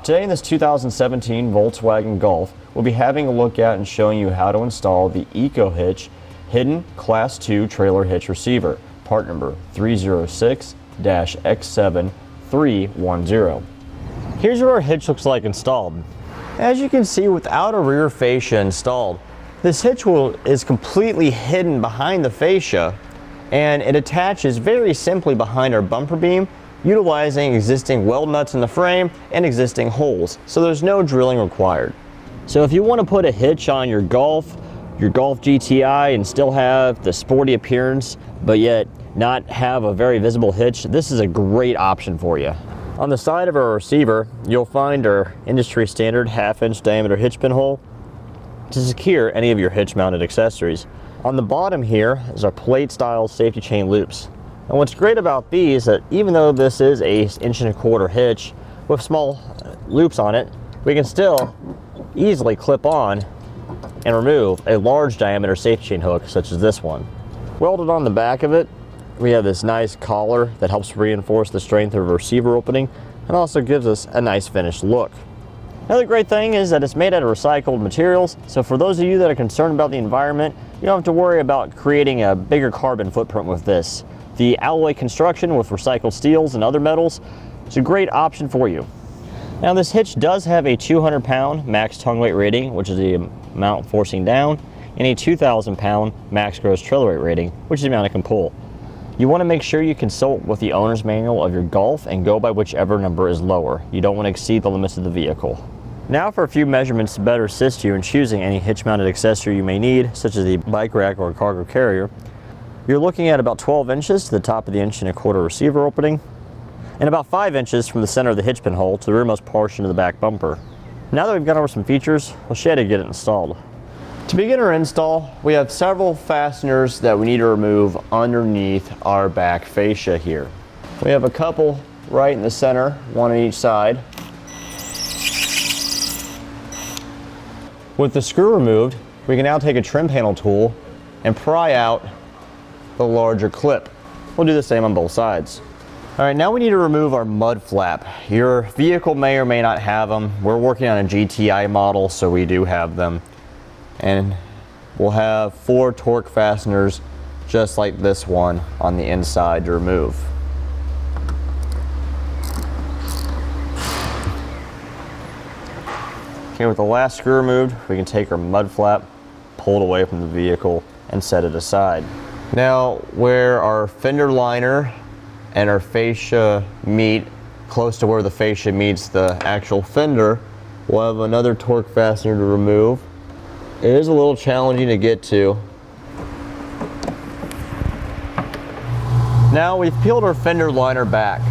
Today in this 2017 Volkswagen Golf, we'll be having a look at and showing you how to install the EcoHitch Hidden Class 2 Trailer Hitch Receiver, part number 306-X7310. Here's what our hitch looks like installed. As you can see, without a rear fascia installed, this hitch is completely hidden behind the fascia, and it attaches very simply behind our bumper beam, utilizing existing weld nuts in the frame and existing holes, so there's no drilling required. So if you want to put a hitch on your Golf GTI and still have the sporty appearance, but yet not have a very visible hitch, this is a great option for you. On the side of our receiver, you'll find our industry standard 1/2-inch diameter hitch pin hole to secure any of your hitch mounted accessories. On the bottom here is our plate style safety chain loops. And what's great about these is that even though this is a 1.25" hitch with small loops on it, we can still easily clip on and remove a large diameter safety chain hook such as this one. Welded on the back of it, we have this nice collar that helps reinforce the strength of the receiver opening and also gives us a nice finished look. Another great thing is that it's made out of recycled materials, so for those of you that are concerned about the environment, you don't have to worry about creating a bigger carbon footprint with this. The alloy construction with recycled steels and other metals is a great option for you. Now this hitch does have a 200-pound max tongue weight rating, which is the amount forcing down, and a 2,000-pound max gross trailer weight rating, which is the amount it can pull. You want to make sure you consult with the owner's manual of your Golf and go by whichever number is lower. You don't want to exceed the limits of the vehicle. Now for a few measurements to better assist you in choosing any hitch mounted accessory you may need, such as the bike rack or cargo carrier. You're looking at about 12 inches to the top of the 1.25" receiver opening, and about 5 inches from the center of the hitch pin hole to the rearmost portion of the back bumper. Now that we've gone over some features, we'll show you how to get it installed. To begin our install, we have several fasteners that we need to remove underneath our back fascia here. We have a couple right in the center, one on each side. With the screw removed, we can now take a trim panel tool and pry out the larger clip. We'll do the same on both sides. All right, now we need to remove our mud flap. Your vehicle may or may not have them. We're working on a GTI model, so we do have them. And we'll have 4 torque fasteners just like this one on the inside to remove. Okay, with the last screw removed, we can take our mud flap, pull it away from the vehicle, and set it aside. Now, where our fender liner and our fascia meet, close to where the fascia meets the actual fender, we'll have another torque fastener to remove. It is a little challenging to get to. Now we've peeled our fender liner back.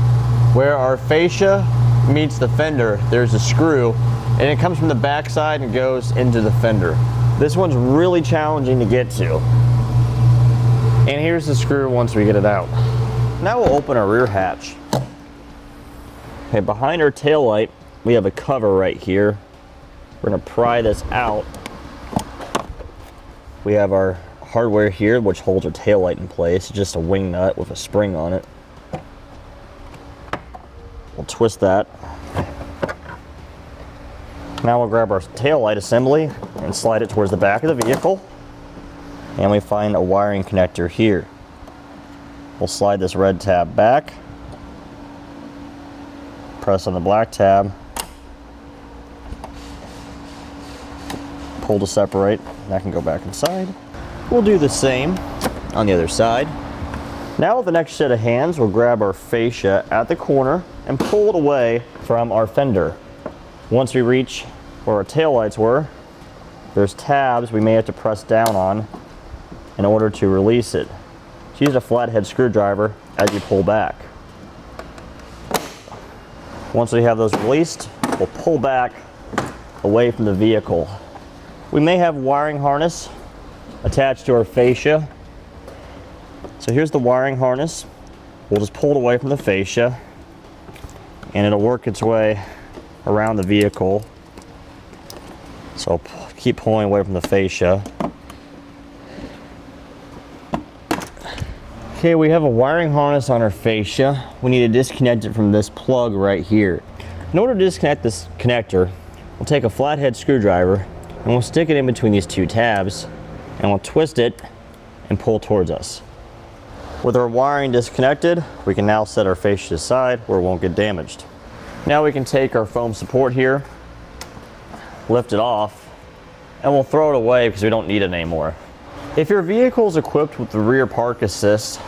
Where our fascia meets the fender, there's a screw, and it comes from the back side and goes into the fender. This one's really challenging to get to. And here's the screw once we get it out. Now we'll open our rear hatch. Okay, behind our taillight, we have a cover right here. We're gonna pry this out. We have our hardware here, which holds our taillight in place. It's just a wing nut with a spring on it. We'll twist that. Now we'll grab our taillight assembly and slide it towards the back of the vehicle. And we find a wiring connector here. We'll slide this red tab back, press on the black tab, pull to separate, that can go back inside. We'll do the same on the other side. Now with the next set of hands, we'll grab our fascia at the corner and pull it away from our fender. Once we reach where our taillights were, there's tabs we may have to press down on in order to release it. Use a flathead screwdriver as you pull back. Once we have those released, we'll pull back away from the vehicle. We may have wiring harness attached to our fascia. So here's the wiring harness. We'll just pull it away from the fascia and it'll work its way around the vehicle. So keep pulling away from the fascia. Okay, we have a wiring harness on our fascia. We need to disconnect it from this plug right here. In order to disconnect this connector, we'll take a flathead screwdriver and we'll stick it in between these two tabs and we'll twist it and pull towards us. With our wiring disconnected, we can now set our fascia aside where it won't get damaged. Now we can take our foam support here, lift it off, and we'll throw it away because we don't need it anymore. If your vehicle is equipped with the rear park assist,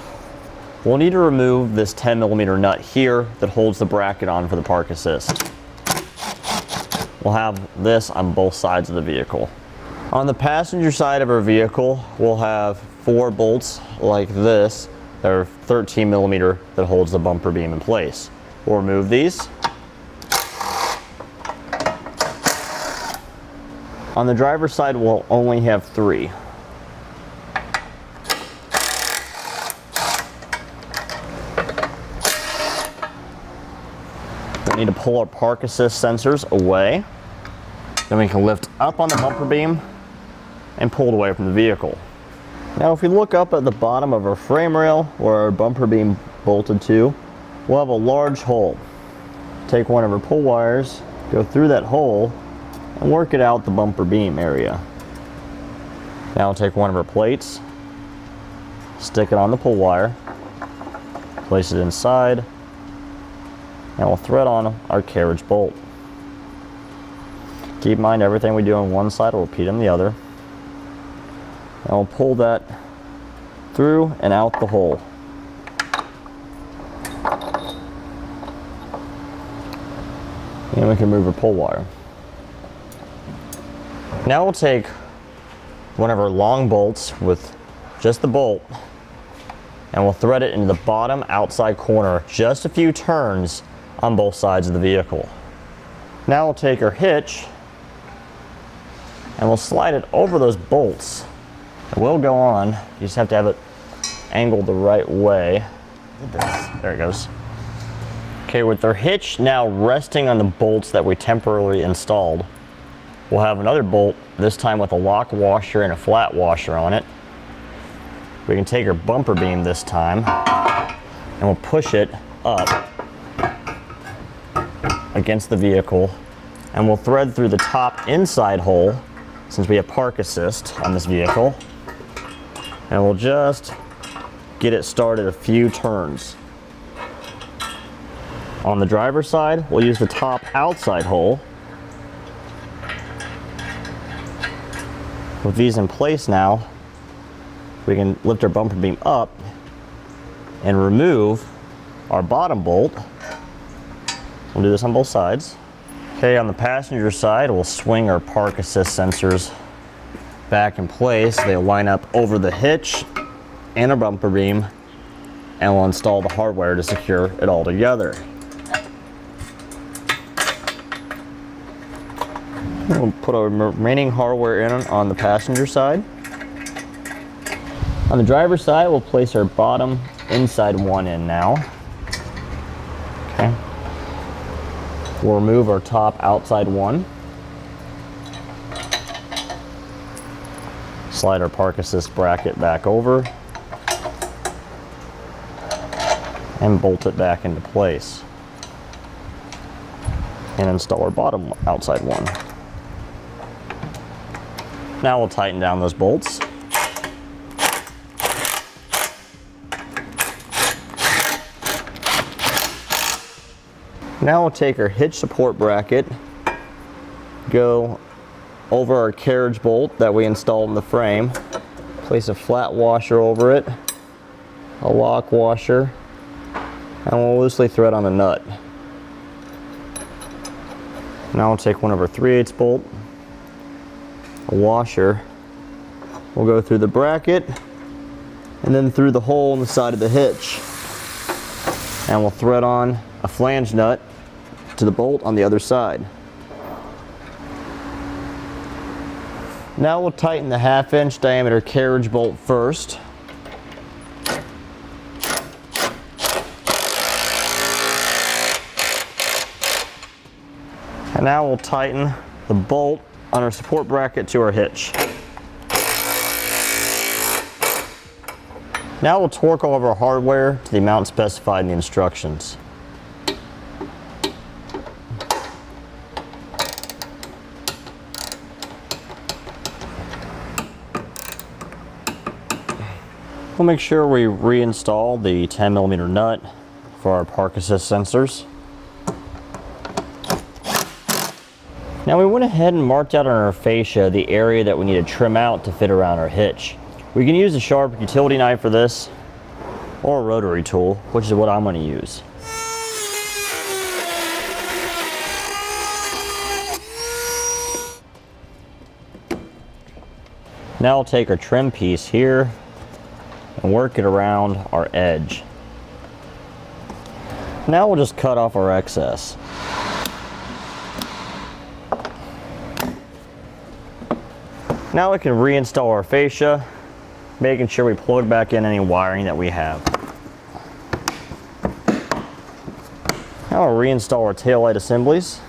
we'll need to remove this 10mm nut here that holds the bracket on for the park assist. We'll have this on both sides of the vehicle. On the passenger side of our vehicle, we'll have 4 bolts like this that are 13mm that holds the bumper beam in place. We'll remove these. On the driver's side, we'll only have 3. We need to pull our park assist sensors away. Then we can lift up on the bumper beam and pull it away from the vehicle. Now if we look up at the bottom of our frame rail where our bumper beam bolted to, we'll have a large hole. Take one of our pull wires, go through that hole, and work it out the bumper beam area. Now we'll take one of our plates, stick it on the pull wire, place it inside, and we'll thread on our carriage bolt. Keep in mind everything we do on one side will repeat on the other. And we'll pull that through and out the hole. And we can move our pull wire. Now we'll take one of our long bolts with just the bolt and we'll thread it into the bottom outside corner, just a few turns on both sides of the vehicle. Now we'll take our hitch and we'll slide it over those bolts. It will go on, you just have to have it angled the right way. There it goes. Okay, with our hitch now resting on the bolts that we temporarily installed, we'll have another bolt, this time with a lock washer and a flat washer on it. We can take our bumper beam this time and we'll push it up against the vehicle and we'll thread through the top inside hole since we have park assist on this vehicle, and we'll just get it started a few turns. On the driver's side, we'll use the top outside hole. With these in place now, we can lift our bumper beam up and remove our bottom bolt. We'll do this on both sides. Okay, on the passenger side, we'll swing our park assist sensors back in place. They'll line up over the hitch and our bumper beam, and we'll install the hardware to secure it all together. We'll put our remaining hardware in on the passenger side. On the driver's side, we'll place our bottom inside one in now. Okay. We'll remove our top outside one. Slide our park assist bracket back over and bolt it back into place. And install our bottom outside one. Now we'll tighten down those bolts. Now we'll take our hitch support bracket, go over our carriage bolt that we installed in the frame, place a flat washer over it, a lock washer, and we'll loosely thread on a nut. Now we'll take one of our 3/8 bolt, a washer, we'll go through the bracket and then through the hole in the side of the hitch, and we'll thread on a flange nut to the bolt on the other side. Now we'll tighten the 1/2" diameter carriage bolt first. And now we'll tighten the bolt on our support bracket to our hitch. Now we'll torque all of our hardware to the amount specified in the instructions. We'll make sure we reinstall the 10mm nut for our park assist sensors. Now we went ahead and marked out on our fascia the area that we need to trim out to fit around our hitch. We can use a sharp utility knife for this, or a rotary tool, which is what I'm going to use. Now I'll take our trim piece here and work it around our edge. Now we'll just cut off our excess. Now we can reinstall our fascia, making sure we plug back in any wiring that we have. Now we'll reinstall our taillight assemblies.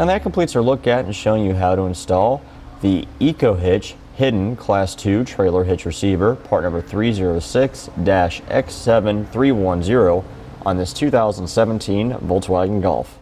And that completes our look at and showing you how to install the EcoHitch Hidden Class 2 Trailer Hitch Receiver, part number 306-X7310 on this 2017 Volkswagen Golf.